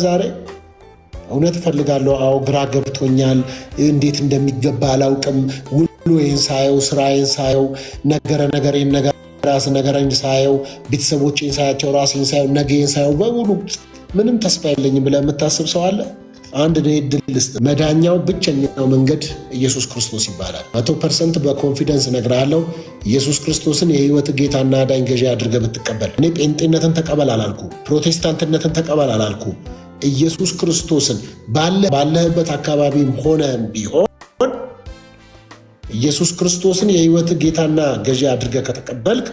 ዛሬ እውነት ፈልጋለሁ። አዎ ግራ ገብቶኛል። እንዴት እንደሚገባ አላውቅም። ውሎዬን ሳየው፣ ስራዬን ሳየው፣ ነገረኝ ሳየው፣ ቤተሰቦቼን ሳያቸው፣ ራሴን ሳየው፣ ነገዬን ሳየው በሙሉ ምንም ተስፋ የለኝም ብለህ የምታስብ ሰው አለ? አንድ ዕድል ልስጥ። መዳኛው ብቸኛው መንገድ ኢየሱስ ክርስቶስ ይባላል። 100% በኮንፊደንስ እነግርሃለሁ። ኢየሱስ ክርስቶስን የህይወት ጌታና አዳኝ ገዢ አድርገህ ብትቀበል፣ እኔ ጴንጤነትን ተቀበል አላልኩ፣ ፕሮቴስታንትነትን ተቀበል አላልኩ። ኢየሱስ ክርስቶስን ባለህበት አካባቢም ሆነም ቢሆን ኢየሱስ ክርስቶስን የህይወት ጌታና ገዢ አድርገህ ከተቀበልክ፣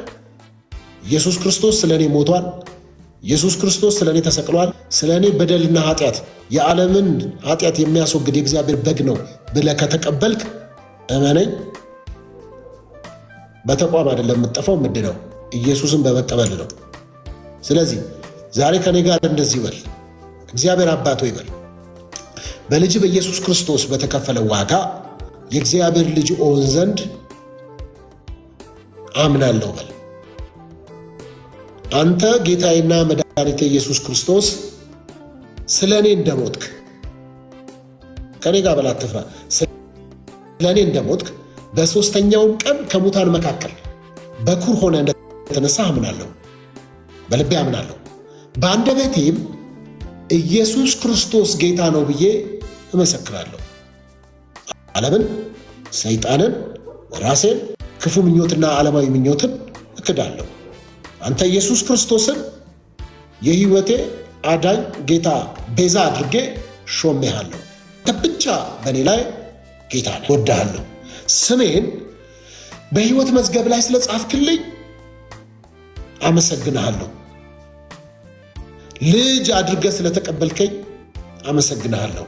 ኢየሱስ ክርስቶስ ስለ እኔ ሞቷል፣ ኢየሱስ ክርስቶስ ስለ እኔ ተሰቅሏል፣ ስለ እኔ በደልና ኃጢአት የዓለምን ኃጢአት የሚያስወግድ የእግዚአብሔር በግ ነው ብለህ ከተቀበልክ፣ እመነኝ በተቋም አይደለም የምትጠፋው፣ ምንድነው ኢየሱስን በመቀበል ነው። ስለዚህ ዛሬ ከኔ ጋር እንደዚህ ይበል፣ እግዚአብሔር አባቶ ይበል፣ በልጅ በኢየሱስ ክርስቶስ በተከፈለ ዋጋ የእግዚአብሔር ልጅ ኦን ዘንድ አምናለሁ በል። አንተ ጌታዬና መድኃኒቴ ኢየሱስ ክርስቶስ ስለ እኔ እንደሞትክ፣ ከኔ ጋር በል አትፍራ፣ ስለ እኔ እንደሞትክ በሦስተኛውም ቀን ከሙታን መካከል በኩር ሆነ እንደተነሳ አምናለሁ፣ በልቤ አምናለሁ። በአንደበቴም ኢየሱስ ክርስቶስ ጌታ ነው ብዬ እመሰክራለሁ። ዓለምን፣ ሰይጣንን፣ ራሴን፣ ክፉ ምኞትና ዓለማዊ ምኞትን እክዳለሁ። አንተ ኢየሱስ ክርስቶስን የሕይወቴ አዳኝ ጌታ ቤዛ አድርጌ ሾሜሃለሁ። አንተ ብቻ በእኔ ላይ ጌታ ነህ። እወድሃለሁ። ስሜን በሕይወት መዝገብ ላይ ስለ ጻፍክልኝ አመሰግንሃለሁ። ልጅ አድርገህ ስለተቀበልከኝ አመሰግንሃለሁ።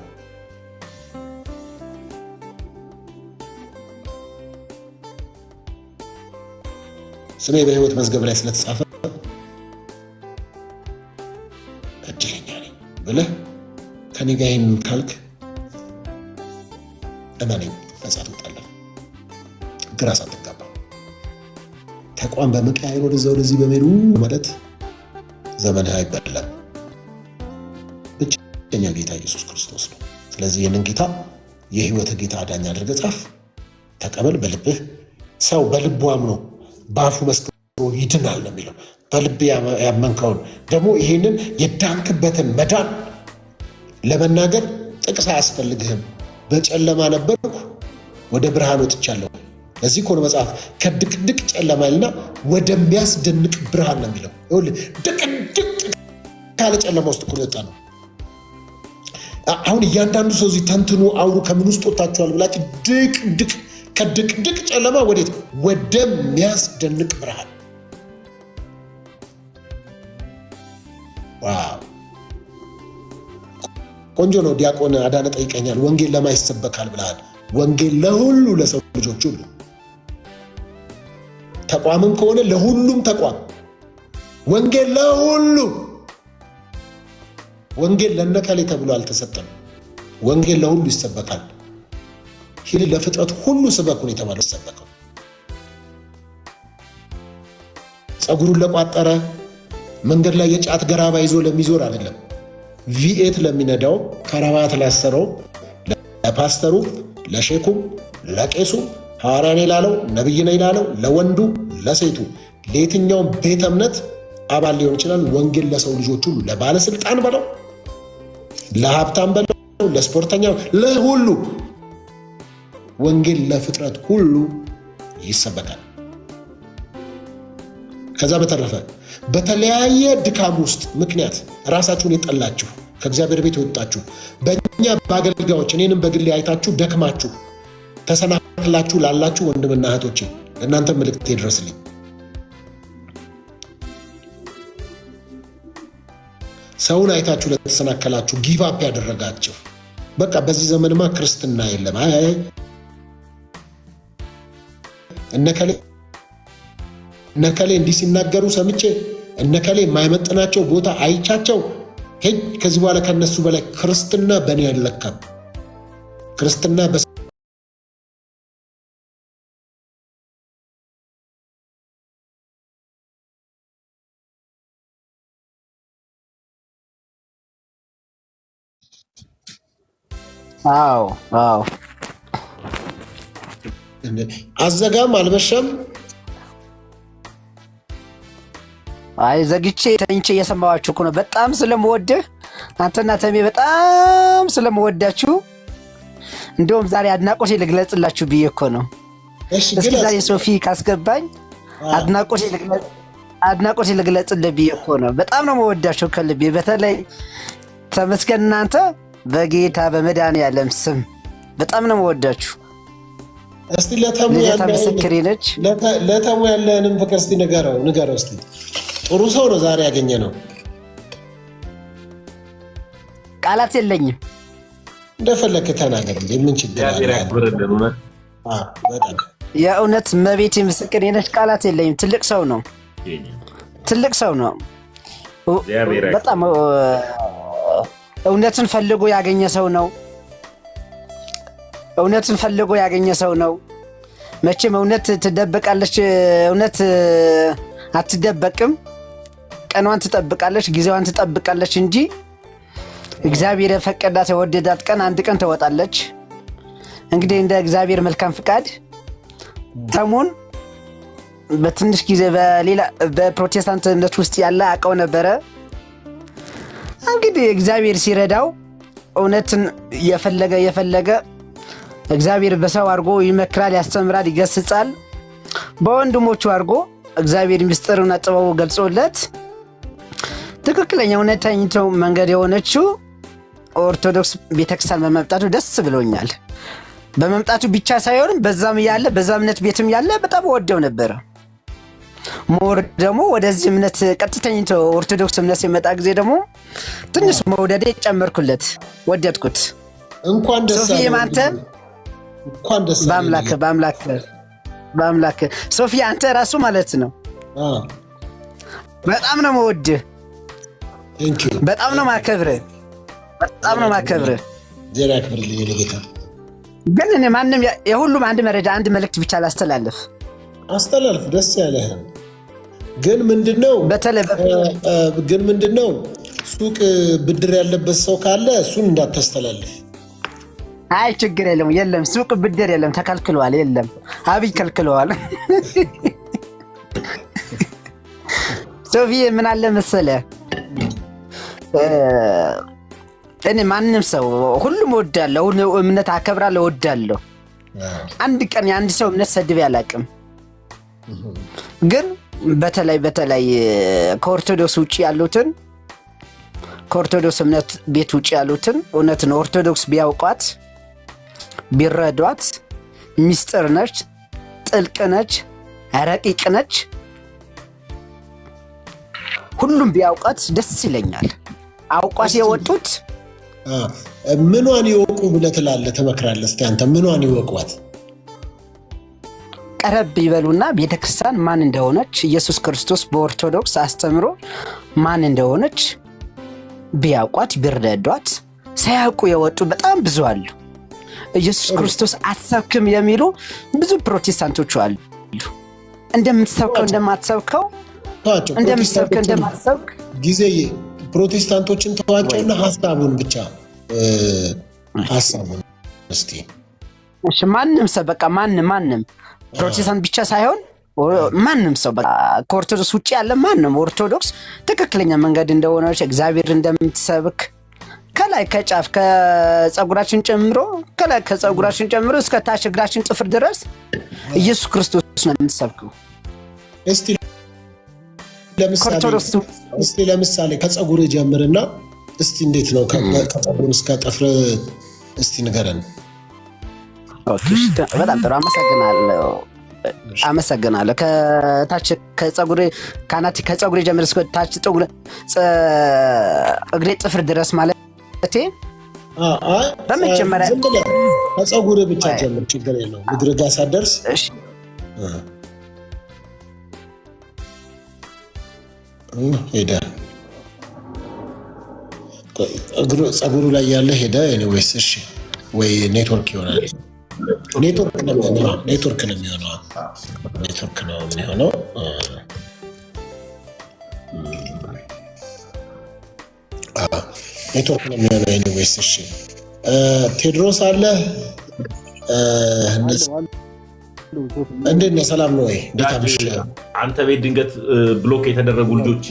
ስሜ በሕይወት መዝገብ ላይ ስለተጻፈ እድለኛ ነኝ ብለህ ከኔ ጋር ይህን ካልክ እመነኝ ነጻ ትወጣለህ። ግራ ሳትጋባ ተቋም በመቀያየር ወደዚህ በሜዱ ማለት ዘመንህ አይበላም። ብቸኛ ጌታ ኢየሱስ ክርስቶስ ነው። ስለዚህ ይህንን ጌታ የሕይወት ጌታ አዳኝ አድርገህ ጻፍ፣ ተቀበል። በልብህ ሰው በልቡ አምኖ በአፉ መስክሮ ይድናል ነው የሚለው። በልብ ያመንከውን ደግሞ ይሄንን የዳንክበትን መዳን ለመናገር ጥቅስ አያስፈልግህም። በጨለማ ነበርኩ ወደ ብርሃን ወጥቻለሁ። ለዚህ እኮ ነው መጽሐፍ ከድቅድቅ ጨለማ ይልና ወደሚያስደንቅ ብርሃን ነው የሚለው። ይኸውልህ ድቅድቅ ካለ ጨለማ ውስጥ እኮ የወጣ ነው። አሁን እያንዳንዱ ሰው እዚህ ተንትኑ አውሩ ከምን ውስጥ ወጣችኋል ብላችሁ ድቅድቅ ከድቅድቅ ጨለማ ወዴት? ወደሚያስደንቅ ብርሃን። ዋው ቆንጆ ነው። ዲያቆን አዳነ ጠይቀኛል፣ ወንጌል ለማ ይሰበካል ብለሃል። ወንጌል ለሁሉ ለሰው ልጆች ሁሉ፣ ተቋምም ከሆነ ለሁሉም ተቋም ወንጌል ለሁሉ። ወንጌል ለነከሌ ተብሎ አልተሰጠም። ወንጌል ለሁሉ ይሰበካል። ሂድ ለፍጥረት ሁሉ ስበኩን የተባለው ይሰበከው። ጸጉሩን ለቋጠረ መንገድ ላይ የጫት ገራባ ይዞ ለሚዞር አይደለም። ቪኤት ለሚነዳው፣ ከረባት ላሰረው፣ ለፓስተሩ፣ ለሼኩም፣ ለቄሱ፣ ሐዋርያ ነኝ ላለው፣ ነብይ ነኝ ላለው፣ ለወንዱ፣ ለሴቱ፣ ለየትኛውም ቤተ እምነት አባል ሊሆን ይችላል። ወንጌል ለሰው ልጆች ሁሉ፣ ለባለስልጣን በለው፣ ለሀብታም በለው፣ ለስፖርተኛ፣ ለሁሉ ወንጌል ለፍጥረት ሁሉ ይሰበካል። ከዛ በተረፈ በተለያየ ድካም ውስጥ ምክንያት ራሳችሁን የጠላችሁ ከእግዚአብሔር ቤት የወጣችሁ በእኛ በአገልጋዮች እኔንም በግሌ አይታችሁ ደክማችሁ ተሰናክላችሁ ላላችሁ ወንድምና እህቶቼ ለእናንተ መልእክት ይድረስልኝ። ሰውን አይታችሁ ለተሰናከላችሁ ጊቫፕ ያደረጋችሁ በቃ በዚህ ዘመንማ ክርስትና የለም። እነከሌ እንዲህ ሲናገሩ ሰምቼ እነከሌ የማይመጥናቸው ቦታ አይቻቸው ከዚህ በኋላ ከነሱ በላይ ክርስትና በእኔ አይለካም። ክርስትና አዎ አዎ። አዘጋም አልመሸም። አይ ዘግቼ ተኝቼ እየሰማኋችሁ እኮ ነው። በጣም ስለምወድህ አንተና ተሜ በጣም ስለምወዳችሁ እንደውም ዛሬ አድናቆቴ ልግለጽላችሁ ብዬ እኮ ነው። እስኪ ዛሬ ሶፊ ካስገባኝ አድናቆቴ ልግለጽልህ ብዬ እኮ ነው። በጣም ነው የምወዳችሁ ከልቤ። በተለይ ተመስገን እናንተ በጌታ በመድኃኒዓለም ስም በጣም ነው የምወዳችሁ። እስቲ ለተሙ ምስክሬ ነች። ለተሙ ያለህንም ፍቅር እስቲ ንገረው እስቲ። ጥሩ ሰው ነው ዛሬ ያገኘ ነው። ቃላት የለኝም። እንደፈለክ ተናገር። ምን ችግር አለ? የእውነት መቤቴ ምስክሬ ነች። ቃላት የለኝም። ትልቅ ሰው ነው። በጣም እውነትን ፈልጎ ያገኘ ሰው ነው። መቼም እውነት ትደበቃለች። እውነት አትደበቅም። ቀኗን ትጠብቃለች፣ ጊዜዋን ትጠብቃለች እንጂ እግዚአብሔር የፈቀዳት የወደዳት ቀን አንድ ቀን ትወጣለች። እንግዲህ እንደ እግዚአብሔር መልካም ፍቃድ ተሙን በትንሽ ጊዜ በፕሮቴስታንት እምነት ውስጥ ያለ አውቀው ነበረ። እንግዲህ እግዚአብሔር ሲረዳው እውነትን የፈለገ እግዚአብሔር በሰው አድርጎ ይመክራል፣ ያስተምራል፣ ይገስጻል። በወንድሞቹ አድርጎ እግዚአብሔር ምስጢሩን ጥበቡ ገልጾለት ትክክለኛ እውነተኛው መንገድ የሆነችው ኦርቶዶክስ ቤተክርስቲያን በመምጣቱ ደስ ብሎኛል። በመምጣቱ ብቻ ሳይሆን በዛም እምነት ቤትም ያለ በጣም ወደው ነበረ። ሞር ደግሞ ወደዚህ እምነት ቀጥተኛው ኦርቶዶክስ እምነት ሲመጣ ጊዜ ደግሞ ትንሽ መውደዴ ጨመርኩለት፣ ወደድኩት። እንኳን ደስ ሶፊ አንተ በአምላክ ሶፊ አንተ ራሱ ማለት ነው በጣም ነው የምወድህ፣ በጣም ነው የማከብርህ። ዜና ያክብርልኝ ለጌታ። ግን እኔ ማንም የሁሉም አንድ መረጃ አንድ መልእክት ብቻ ላስተላልፍ። ደስ ያለህን ግን ምንድነው ሱቅ ብድር ያለበት ሰው ካለ እሱን እንዳታስተላልፍ። አይ ችግር የለም ሱቅ ብድር የለም፣ ተከልክሏል። የለም አብይ ከልክለዋል። ሶፊ ምን አለ መሰለህ እኔ ማንም ሰው ሁሉም እወዳለሁ፣ እምነት አከብራለሁ፣ እወዳለሁ። አንድ ቀን የአንድ ሰው እምነት ሰድቤ አላውቅም። ግን በተለይ ከኦርቶዶክስ ውጭ ያሉትን ከኦርቶዶክስ እምነት ቤት ውጭ ያሉትን እውነትን ኦርቶዶክስ ቢያውቋት ቢረዷት ሚስጥር ነች፣ ጥልቅ ነች፣ ረቂቅ ነች። ሁሉም ቢያውቋት ደስ ይለኛል። አውቋት የወጡት ምኗን ይወቁ ብለህ ትላለህ፣ ትመክራለህ? እስቲ አንተ ምኗን ይወቋት? ቀረብ ይበሉና ቤተክርስቲያን ማን እንደሆነች ኢየሱስ ክርስቶስ በኦርቶዶክስ አስተምሮ ማን እንደሆነች ቢያውቋት ቢረዷት። ሳያውቁ የወጡ በጣም ብዙ አሉ። ኢየሱስ ክርስቶስ አትሰብክም የሚሉ ብዙ ፕሮቴስታንቶች አሉ። እንደማትሰብከው ጊዜ ፕሮቴስታንቶችን ተዋቸውና ሐሳቡን ብቻ እስቲ ማንም ሰው በቃ ማንም ፕሮቴስታንት ብቻ ሳይሆን ማንም ሰው በቃ ከኦርቶዶክስ ውጭ ያለ ማንም ኦርቶዶክስ ትክክለኛ መንገድ እንደሆነች እግዚአብሔር እንደምትሰብክ ከላይ ከጫፍ ከፀጉራችን ጨምሮ እስከ ታች እግራችን ጥፍር ድረስ ኢየሱስ ክርስቶስ ነው የምትሰብከው። እስቲ ለምሳሌ ከፀጉር ጀምርና እስቲ እንዴት ነው ከፀጉር እስከ ጥፍር እስቲ ንገረን። ኦኬ በጣም ጥሩ አመሰግናለሁ። ከታች ከፀጉሬ ጀምሮ እስከ ታች እግሬ ጥፍር ድረስ ማለቴ በመጀመሪያ ከፀጉር ብቻ ጀምር፣ ችግር የለውም። እግር ጋር ሳትደርስ ሄደ ፀጉሩ ላይ ያለ ሄደ። ኤኒዌይስ እሺ፣ ወይ ኔትወርክ ይሆናል። ኔትወርክ ነው የሚሆነው። ኔትወርክ ነው የሚሆነው። ኤኒዌይስ እሺ ቴድሮስ አለ እንዴት ነህ? ሰላም ነው ወይ? አንተ ቤት ድንገት ብሎክ የተደረጉ ልጆች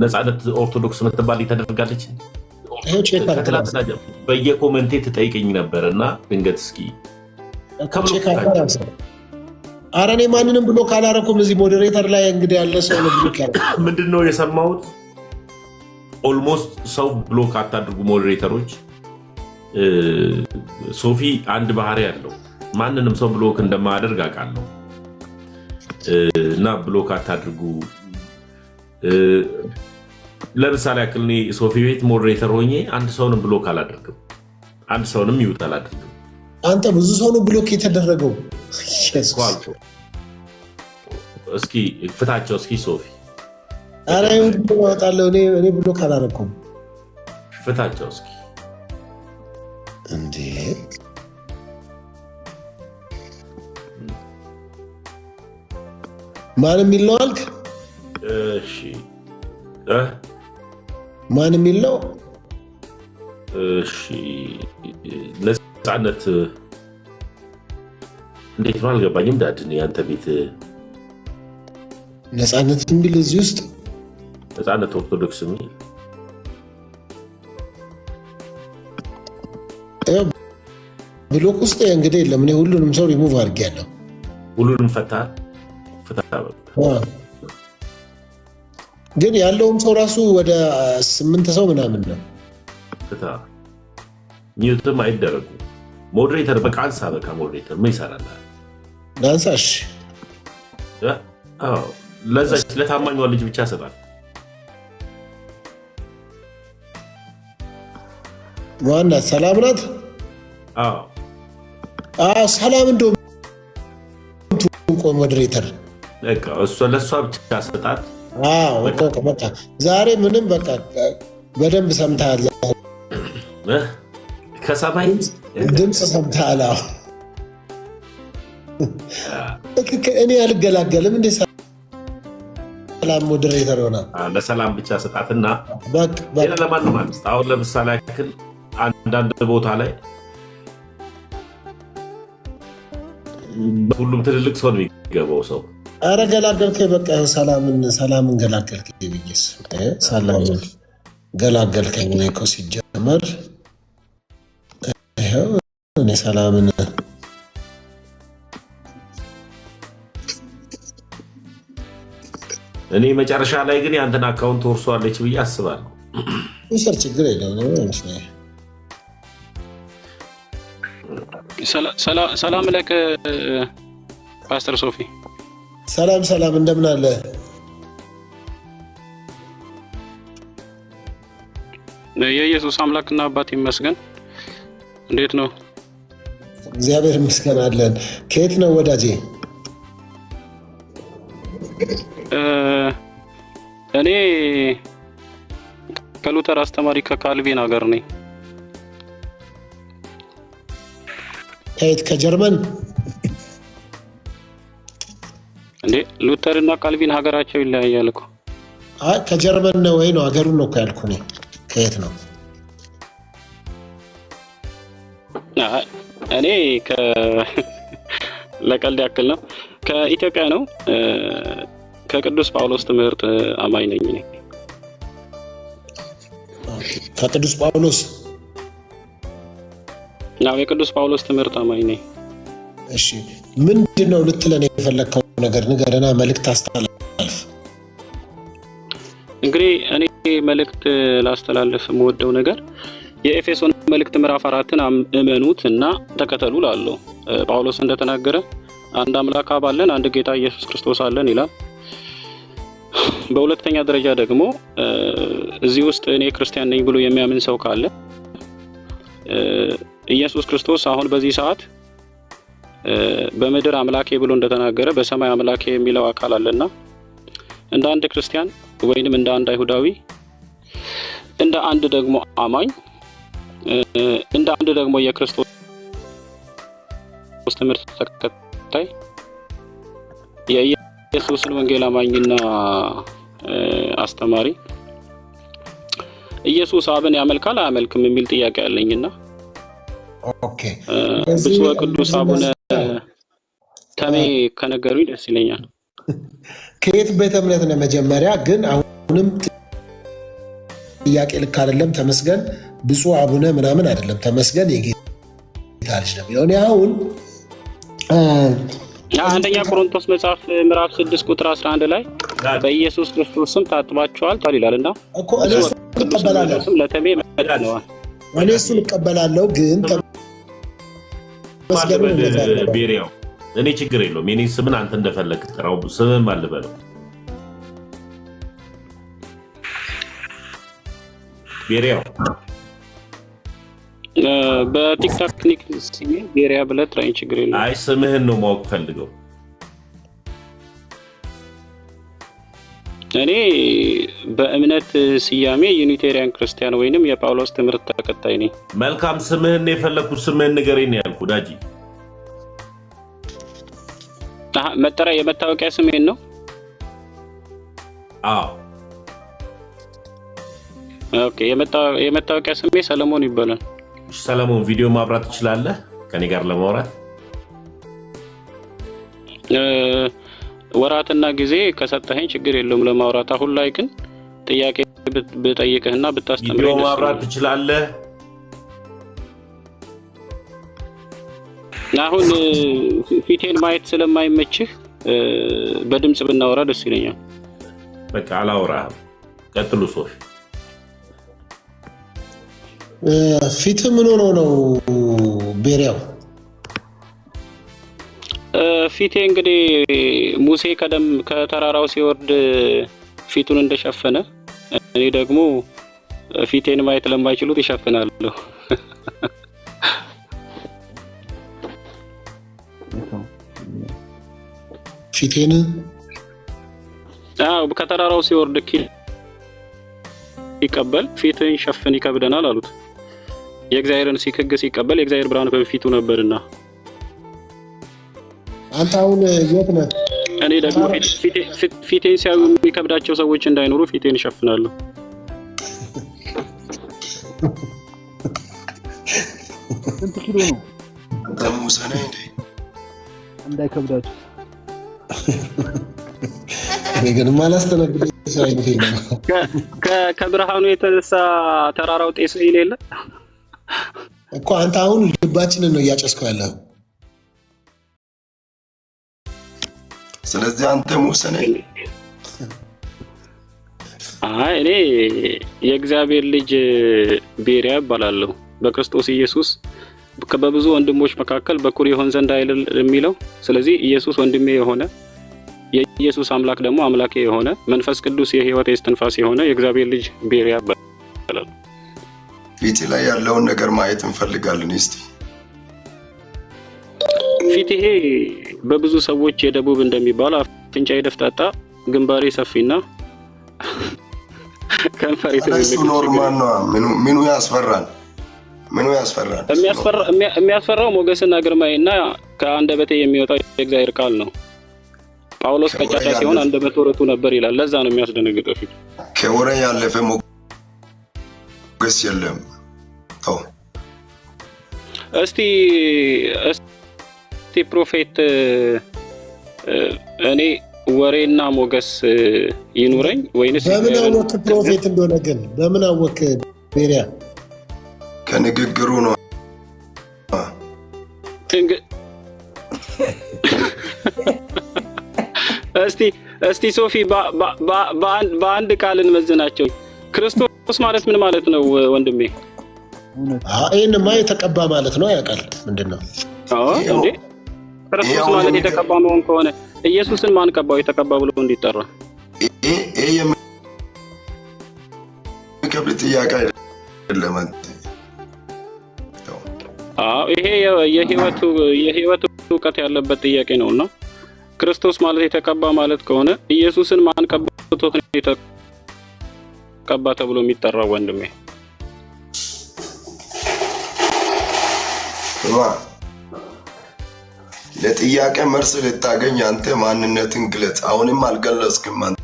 ነፃነት ኦርቶዶክስ ምትባል ተደርጋለች። በየኮመንቴ ትጠይቀኝ ነበር እና ድንገት እስኪ ኧረ እኔ ማንንም ብሎክ አላረኩም። እዚህ ሞዴሬተር ላይ እንግዲህ ያለ ሰው ነው ብሎክ ያለ። ምንድን ነው የሰማሁት? ኦልሞስት ሰው ብሎክ አታድርጉ ሞዴሬተሮች። ሶፊ አንድ ባህሪ ያለው ማንንም ሰው ብሎክ እንደማያደርግ አውቃለሁ እና ብሎክ አታድርጉ። ለምሳሌ ያክል እኔ ሶፊ ቤት ሞዴሬተር ሆኜ አንድ ሰውንም ብሎክ አላደርግም፣ አንድ ሰውንም ይውጥ አላደርግም። አንተ ብዙ ሰው ነው ብሎክ የተደረገው። እስኪ ፍታቸው እስኪ ሶፊ። ኧረ እወጣለሁ እኔ ብሎክ አላደረኩም። ፍታቸው እስኪ እንዴ! ማን የሚል ነው አልክ? እሺ ማን የሚል ነው? እሺ ነፃነት እንዴት ነው አልገባኝም። ዳድን ያንተ ቤት ነፃነት የሚል እዚህ ውስጥ ነፃነት ኦርቶዶክስ የሚል ብሎክ ውስጥ እንግዲህ የለም። እኔ ሁሉንም ሰው ሪሙቭ አድርጌያለሁ። ሁሉንም ፈታ ግን ያለውም ሰው ራሱ ወደ 8 ሰው ምናምን ነው። ፍታ ሚውትም አይደረጉ። ሞዴሬተር በቃ አንሳ። በቃ ሞዴሬተር ምን ይሰራል? ዳንሳሽ ለዛች ለታማኟ ልጅ ብቻ ሰጣል። ዋናት ሰላም ናት። ሰላም እንደውም ሞዴሬተር በቃ እሷ ለእሷ ብቻ ሰጣት። በቃ ዛሬ ምንም በቃ በደንብ ሰምተሃል። ከሰማይ ድምፅ ሰምተሃል። እኔ አልገላገልም እንደ ሰላም ሞዴሬተር ሆና ለሰላም ብቻ ሰጣትና ሌላ ለማንም አልስጥ። አሁን ለምሳሌ ያክል አንዳንድ ቦታ ላይ ሁሉም ትልልቅ ሰው ነው የሚገባው ሰው። ኧረ ገላገልከኝ። በቃ ሰላምን ገላገልከኝ ብዬሽ ሰላምን ገላገልከኝ። እኔ እኮ ሲጀመር ይኸው እኔ ሰላምን እኔ መጨረሻ ላይ ግን ያንተን አካውንት ወርሷለች ብዬ አስባለሁ። ይሰር ችግር የለም። ሰላም ለክ ፓስተር ሶፊ። ሰላም እንደምን አለ? የኢየሱስ አምላክና አባት ይመስገን። እንዴት ነው? እግዚአብሔር ይመስገን አለን። ከየት ነው ወዳጄ? እኔ ከሉተር አስተማሪ ከካልቪን ሀገር ነኝ። ከየት? ከጀርመን? እንዴ ሉተር እና ካልቪን ሀገራቸው ይለያያል እኮ። ከጀርመን ነው ወይ ነው? ሀገሩን ነው እኮ ያልኩ እኔ። ከየት ነው? እኔ ለቀልድ ያክል ነው ከኢትዮጵያ ነው። ከቅዱስ ጳውሎስ ትምህርት አማኝ ነኝ እኔ። ከቅዱስ ጳውሎስ? ያው የቅዱስ ጳውሎስ ትምህርት አማኝ ነኝ። እሺ ምንድን ነው ልትለን የፈለግከው ነገር ንገረና፣ መልእክት አስተላልፍ። እንግዲህ እኔ መልእክት ላስተላልፍ የምወደው ነገር የኤፌሶን መልእክት ምዕራፍ 4ን እመኑት እና ተከተሉ ላለው ጳውሎስ እንደተናገረ አንድ አምላክ አብ አለን፣ አንድ ጌታ ኢየሱስ ክርስቶስ አለን ይላል። በሁለተኛ ደረጃ ደግሞ እዚህ ውስጥ እኔ ክርስቲያን ነኝ ብሎ የሚያምን ሰው ካለ ኢየሱስ ክርስቶስ አሁን በዚህ ሰዓት በምድር አምላኬ ብሎ እንደተናገረ በሰማይ አምላኬ የሚለው አካል አለና እንደ አንድ ክርስቲያን ወይንም እንደ አንድ አይሁዳዊ፣ እንደ አንድ ደግሞ አማኝ፣ እንደ አንድ ደግሞ የክርስቶስ ትምህርት ተከታይ የኢየሱስን ወንጌል አማኝና አስተማሪ ኢየሱስ አብን ያመልካል አያመልክም የሚል ጥያቄ አለኝና ኦኬ ብፁዕ ቅዱስ አቡነ ተሜ ከነገሩኝ ደስ ይለኛል። ከየት ቤተ እምነት ነው? መጀመሪያ ግን አሁንም ጥያቄ ልክ አይደለም። ተመስገን ብፁዕ አቡነ ምናምን አይደለም። ተመስገን የጌታ ልጅ ነው የሚለው። እኔ አሁን አንደኛ ቆሮንቶስ መጽሐፍ ምዕራፍ 6 ቁጥር 11 ላይ በኢየሱስ ክርስቶስ ስም ታጥባችኋል ይላልና እኮ እኔ እሱን እቀበላለሁ። ለተሜ መጣነዋል። እኔ እሱን እቀበላለሁ። ግን ቤሪያው እኔ ችግር የለውም። የኔ ስምን አንተ እንደፈለግ ጥራው፣ ስምም አልበለው። ቤሪያው በቲክቶክ ኒክ ሲሜ ቤሪያ ብለህ ጥራኝ፣ ችግር የለውም። አይ ስምህን ነው ማወቅ ፈልገው። እኔ በእምነት ስያሜ ዩኒቴሪያን ክርስቲያን ወይንም የጳውሎስ ትምህርት ተከታይ ነኝ። መልካም ስምህን የፈለኩት ስምህን ንገረኝ ነው ያልኩህ ዳጂ። መጠሪያ የመታወቂያ ስሜን ነው? አዎ ኦኬ። የመታወቂያ ስሜ ሰለሞን ይባላል። ሰለሞን ቪዲዮ ማብራት ትችላለህ ከኔ ጋር ለማውራት? ወራትና ጊዜ ከሰጠኸኝ ችግር የለውም ለማውራት። አሁን ላይ ግን ጥያቄ ብጠይቅህና ብታስተምረኝ። ቪዲዮ ማብራት ትችላለህ? አሁን ፊቴን ማየት ስለማይመችህ በድምጽ ብናወራ ደስ ይለኛል። በቃ አላወራህም። ቀጥሉ ሶፊ። ፊት ምን ሆኖ ነው ቤሪያው? ፊቴ እንግዲህ ሙሴ ከተራራው ሲወርድ ፊቱን እንደሸፈነ እኔ ደግሞ ፊቴን ማየት ለማይችሉት ይሸፍናለሁ። ፊቴን ከተራራው ሲወርድ ሲቀበል ፊትን ሸፍን ይከብደናል አሉት። የእግዚአብሔርን ሕግ ሲቀበል የእግዚአብሔር ብርሃን በፊቱ ነበርና። አንተ አሁን የት ነህ? እኔ ደግሞ ፊቴን ሲያዩ የሚከብዳቸው ሰዎች እንዳይኖሩ ፊቴን እሸፍናለሁ። ስንት ኪሎ ነው? ተሙሰነ እንዴ እንዳይከብዳችሁ። እኔ ግን ማላስተናግድ ሳይነት የለም። ከብርሃኑ የተነሳ ተራራው ጤስ ይል የለ እኮ። አንተ አሁን ልባችንን ነው እያጨስከው ያለው። ስለዚህ አንተ ሙሰነ። አይ እኔ የእግዚአብሔር ልጅ ቤሪያ እባላለሁ። በክርስቶስ ኢየሱስ በብዙ ወንድሞች መካከል በኩር ይሆን ዘንድ አይደል የሚለው። ስለዚህ ኢየሱስ ወንድሜ የሆነ የኢየሱስ አምላክ ደግሞ አምላኬ የሆነ መንፈስ ቅዱስ የሕይወት እስትንፋስ የሆነ የእግዚአብሔር ልጅ ቤሪያ እባላለሁ። ፊት ላይ ያለውን ነገር ማየት እንፈልጋለን። እስቲ ፊቴ በብዙ ሰዎች የደቡብ እንደሚባል አፍንጫዬ ደፍጣጣ፣ ግንባሬ ሰፊና ከንፈሬ ትልቅ። ኖርማል ነው። ምኑ ያስፈራል? ምኑ ያስፈራል? የሚያስፈራው ሞገስና ግርማዬና ከአንደበቴ የሚወጣው የእግዚአብሔር ቃል ነው። ጳውሎስ ቀጫጫ ሲሆን አንደበቱ ርቱ ነበር ይላል። ለዛ ነው የሚያስደነግጠው። ፊት ከወሬ ያለፈ ሞገስ የለም። ተው እስቲ ፕሮፌት እኔ ወሬና ሞገስ ይኑረኝ ወይንስ? በምን አወክ ፕሮፌት እንደሆነ? ግን በምን አወክ ቤሪያ? ከንግግሩ ነው። እስቲ ሶፊ በአንድ ቃል እንመዝናቸው። ክርስቶስ ማለት ምን ማለት ነው ወንድሜ? ይህንማ የተቀባ ማለት ነው። ያውቃል ምንድን ነው እንዴ? ክርስቶስ ማለት የተቀባ መሆን ከሆነ ኢየሱስን ማን ቀባው? የተቀባ ብሎ እንዲጠራ ይሄ የሚከብድ ጥያቄ አይደለም። ይሄ የህይወት እውቀት ያለበት ጥያቄ ነውና ክርስቶስ ማለት የተቀባ ማለት ከሆነ ኢየሱስን ማን ቀባቶት ነው የተቀባ ተብሎ የሚጠራው ወንድሜ? ለጥያቄ መልስ ልታገኝ አንተ ማንነትን ግለጽ። አሁንም አልገለጽክም። አንተ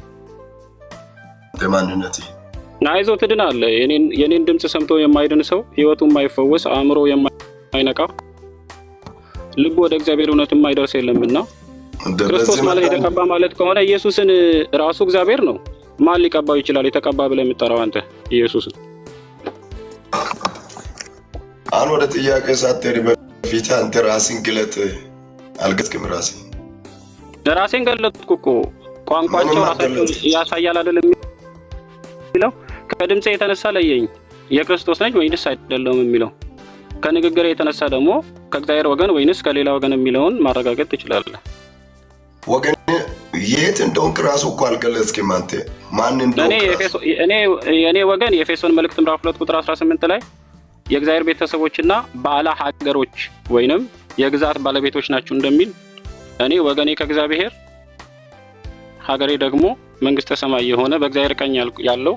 ማንነትህ አይዞህ ትድናለህ። የኔን ድምጽ ሰምቶ የማይድን ሰው ህይወቱ የማይፈወስ አእምሮ የማይነቃ ልቡ ወደ እግዚአብሔር እውነት የማይደርስ የለምና ክርስቶስ ማለት የተቀባ ማለት ከሆነ ኢየሱስን ራሱ እግዚአብሔር ነው። ማን ሊቀባው ይችላል? የተቀባ ብለህ የምትጠራው አንተ ኢየሱስን። አሁን ወደ ጥያቄ ሳትሄድ በፊት አንተ ራስን ግለጥ አልገለጥክም። ራሴን ገለጥኩ እኮ። ቋንቋቸው ራሳቸው ያሳያል አይደል የሚለው። ከድምጼ የተነሳ ለየኝ የክርስቶስ ነኝ ወይንስ አይደለም የሚለው። ከንግግር የተነሳ ደግሞ ከእግዚአብሔር ወገን ወይንስ ከሌላ ወገን የሚለውን ማረጋገጥ ትችላለህ። ወገን የት እንደሆንክ ራሱ እኮ አልገለጽክም አንተ። ማን እንደሆንክ እኔ ወገን የኤፌሶን መልእክት ምዕራፍ 2 ቁጥር 18 ላይ የእግዚአብሔር ቤተሰቦችና ባለ ሀገሮች ወይንም የግዛት ባለቤቶች ናቸው እንደሚል እኔ ወገኔ ከእግዚአብሔር ሀገሬ ደግሞ መንግስተ ሰማይ የሆነ በእግዚአብሔር ቀኝ ያለው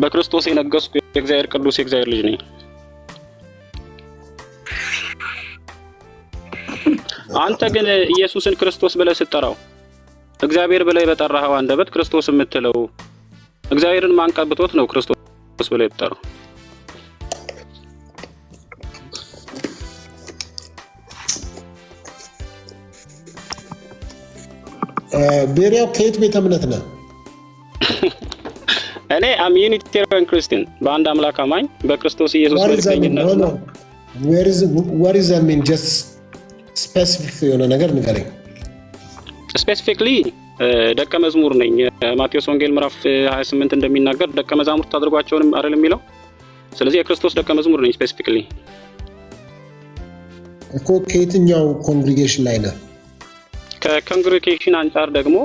በክርስቶስ የነገስኩ የእግዚአብሔር ቅዱስ የእግዚአብሔር ልጅ ነኝ። አንተ ግን ኢየሱስን ክርስቶስ ብለህ ስትጠራው እግዚአብሔር ብለህ በጠራኸው አንደበት ክርስቶስ የምትለው እግዚአብሔርን ማን ቀብቶት ነው ክርስቶስ ብለህ የጠራው? ቤሪያው ከየት ቤተ እምነት ነው? እኔ አም ዩኒቴሪያን ክርስቲያን በአንድ አምላክ አማኝ በክርስቶስ ኢየሱስ መልእክተኝነት ነው። what is I mean just specific የሆነ ነገር ንገረኝ። ስፔሲፊክሊ ደቀ መዝሙር ነኝ። ማቴዎስ ወንጌል ምዕራፍ 28 እንደሚናገር ደቀ መዛሙርት አድርጓቸውንም አይደል የሚለው። ስለዚህ የክርስቶስ ደቀ መዝሙር ነኝ ስፔሲፊክሊ። እኮ ከየትኛው ኮንግሪጌሽን ላይ ነው? ከኮንግሪጌሽን አንጻር ደግሞ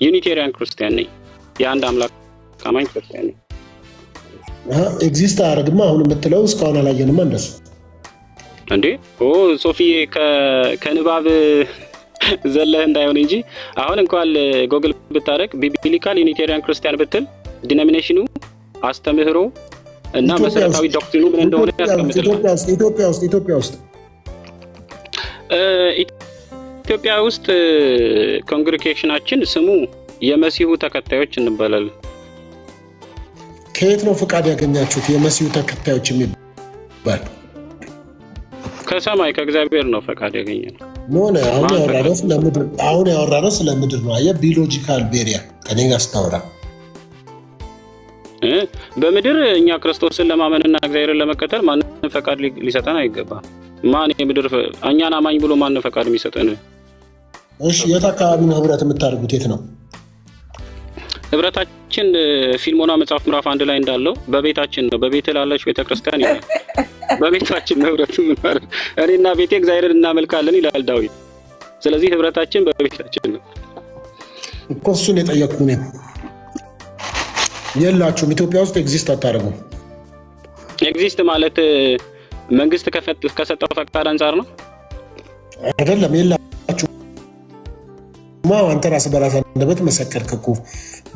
ዩኒቴሪያን ክርስቲያን ነኝ። የአንድ አምላክ አማኝ ክርስቲያን ነኝ። ኤግዚስት አያደርግማ አሁን የምትለው እስካሁን አላየንማ እንደሱ እንዴ? ሶፊዬ ከንባብ ዘለህ እንዳይሆን እንጂ አሁን እንኳን ጎግል ብታረግ ቢብሊካል ዩኒቴሪያን ክርስቲያን ብትል ዲኖሚኔሽኑ አስተምህሮ እና መሰረታዊ ዶክትሪኑ ምን እንደሆነ ያስቀምጥልሃል። ኢትዮጵያ ውስጥ ኮንግሪጌሽናችን ስሙ የመሲሁ ተከታዮች እንባላለን። ከየት ነው ፍቃድ ያገኛችሁት የመሲሁ ተከታዮች የሚባል? ከሰማይ ከእግዚአብሔር ነው ፈቃድ ያገኘነው። ሞነ አሁን ያወራነው ስለ ምድር ነው። አየህ ቢዮሎጂካል ቤሪያ ከኔ ጋር ስታወራ በምድር እኛ ክርስቶስን ለማመንና እግዚአብሔርን ለመከተል ማንም ፈቃድ ሊሰጠን አይገባም። ማን የምድር እኛን አማኝ ብሎ ማንም ፈቃድ የሚሰጠን? እሺ የት አካባቢ ነው ህብረት የምታደርጉት? የት ነው ህብረታችን? ፊልሞና መጽሐፍ ምዕራፍ 1 ላይ እንዳለው በቤታችን ነው። በቤት ላለች ቤተክርስቲያን ይላል። በቤታችን ነው ህብረት የምናደርግ። እኔና ቤቴ እግዚአብሔርን እናመልካለን ይላል ዳዊት። ስለዚህ ህብረታችን በቤታችን ነው እኮ። እሱን የጠየቅኩህ እኔ። የላችሁም ኢትዮጵያ ውስጥ ኤግዚስት አታደርጉም? ኤግዚስት ማለት መንግስት ከሰጠው ፈቃድ አንጻር ነው አይደለም። የላችሁም። አንተ ራስህ በራስህ አንደበት መሰከርክ እኮ።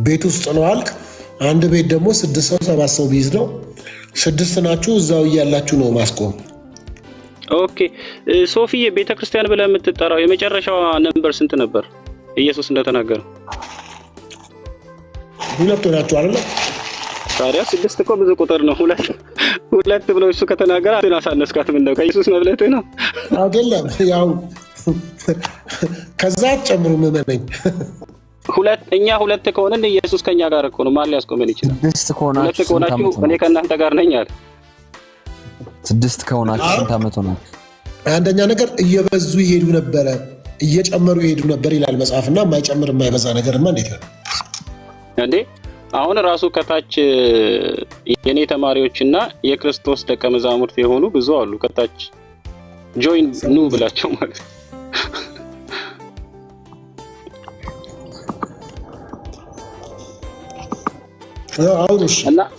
ቤት ውስጥ ነው አልክ። አንድ ቤት ደግሞ 6 ሰው 7 ሰው ቢይዝ ነው። 6 ናችሁ፣ እዛው እያላችሁ ነው ማስቆም። ኦኬ ሶፊዬ፣ ቤተክርስቲያን ብለህ የምትጠራው የመጨረሻው ነምበር ስንት ነበር? ኢየሱስ እንደተናገረው 2 ናችሁ አይደል? ታዲያ 6 እኮ ብዙ ቁጥር ነው። 2 ብሎ እሱ ከተናገረ አንተን አሳነስካት። ምን ነው ከኢየሱስ መብለጥህ ነው አይደለም? ያው ከዛ ጨምሩ መመነኝ። እኛ 2 ከሆነን ኢየሱስ ከኛ ጋር እኮ ነው። ማን ሊያስቆመን ይችላል? 2 ከሆናችሁ እኔ ከእናንተ ጋር ነኝ አለ። 6 ከሆናችሁ ስንት ዓመት ሆናችሁ? አንደኛ ነገር እየበዙ ይሄዱ ነበረ፣ እየጨመሩ ይሄዱ ነበር ይላል መጽሐፍና የማይጨምር የማይበዛ ነገርማ እንዴት ነው እንዴ? አሁን ራሱ ከታች የኔ ተማሪዎችና የክርስቶስ ደቀ መዛሙርት የሆኑ ብዙ አሉ። ከታች ጆይን ኑ ብላቸው ማለት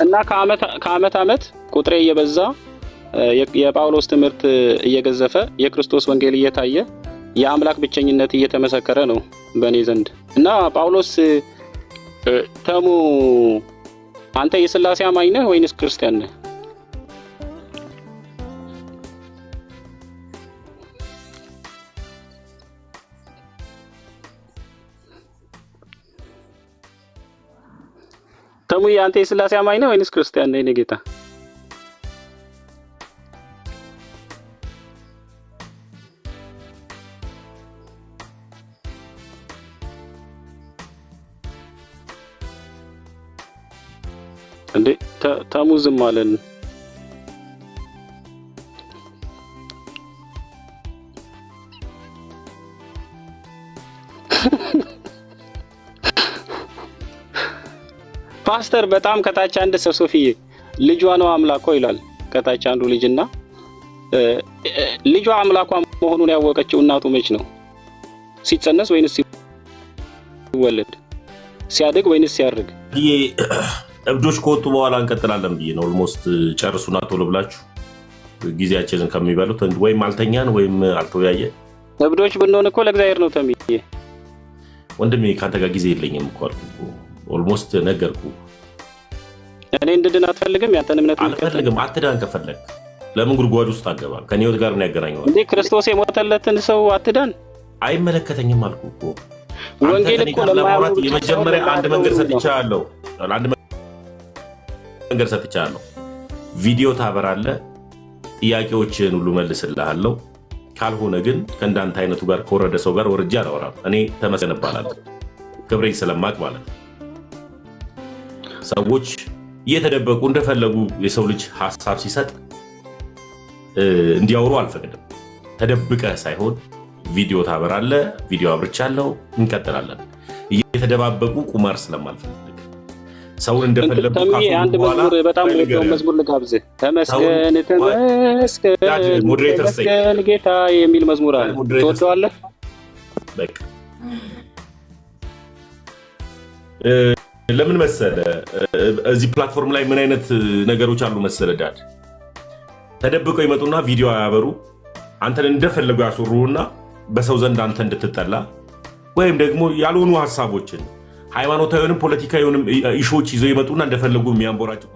እና ከዓመት ዓመት ቁጥሬ እየበዛ የጳውሎስ ትምህርት እየገዘፈ የክርስቶስ ወንጌል እየታየ የአምላክ ብቸኝነት እየተመሰከረ ነው በእኔ ዘንድ። እና ጳውሎስ ተሙ አንተ የሥላሴ አማኝ ነህ ወይንስ ክርስቲያን ነህ? ተሙ አንተ የሥላሴ አማኝ ነህ ወይንስ ክርስቲያን ነህ? እኔ ጌታ እንዴ ተሙዝም አለን። ፓስተር በጣም ከታች አንድ ሰው ሶፊዬ ልጇ ነው አምላኳ ይላል። ከታች አንዱ ልጅና ልጇ አምላኳ መሆኑን ያወቀችው እናቱ መች ነው? ሲጸነስ ወይንስ ሲወለድ? ሲያድግ ወይንስ ሲያርግ? እብዶች ከወጡ በኋላ እንቀጥላለን ብዬ ነው። ኦልሞስት ጨርሱና ቶሎ ብላችሁ ጊዜያችንን ከሚበሉት ወይም አልተኛን ወይም አልተወያየ። እብዶች ብንሆን እኮ ለእግዚአብሔር ነው ተምዬ። ወንድሜ ካንተ ጋር ጊዜ የለኝም እኮ አልኩህ። ኦልሞስት ነገርኩ። እኔ እንድድን አትፈልግም? ያንተን እምነት አልፈልግም። አትዳን ከፈለግ ለምን ጉድጓድ ውስጥ አገባ? ከኔ ህይወት ጋር ነው ያገናኘው እንዴ? ክርስቶስ የሞተለትን ሰው አትዳን? አይመለከተኝም አልኩህ እኮ። ወንጌል እኮ ለማያምኑ የመጀመሪያ አንድ መንገድ ሰጥቻለሁ። አንድ መንገድ ሰጥቻለሁ። ቪዲዮ ታበራለህ፣ ጥያቄዎችን ሁሉ መልስልሃለሁ። ካልሆነ ግን ከእንዳንተ አይነቱ ጋር ከወረደ ሰው ጋር ወርጄ አላወራም። እኔ ተመስገን እባላለሁ፣ ክብሬን ስለማቅ ማለት ነው። ሰዎች እየተደበቁ እንደፈለጉ የሰው ልጅ ሀሳብ ሲሰጥ እንዲያወሩ አልፈቅድም። ተደብቀህ ሳይሆን ቪዲዮ ታበራለህ። ቪዲዮ አብርቻለሁ፣ እንቀጥላለን። እየተደባበቁ ቁማር ስለማልፈልግ ሰውን እንደፈለጉ አንድ መዝሙር በጣም ወደው መዝሙር ልጋብዝህ። ተመስገን ተመስገን ጌታ የሚል መዝሙር አለ። ትወደዋለህ? በቃ ለምን መሰለ እዚህ ፕላትፎርም ላይ ምን አይነት ነገሮች አሉ መሰለ ዳድ ተደብቀው ይመጡና ቪዲዮ ያበሩ አንተን እንደፈለጉ ያስወሩና በሰው ዘንድ አንተ እንድትጠላ ወይም ደግሞ ያልሆኑ ሐሳቦችን ሃይማኖታዊንም ፖለቲካዊንም ኢሹዎች ይዘው ይመጡና እንደፈለጉ የሚያንቦራጭ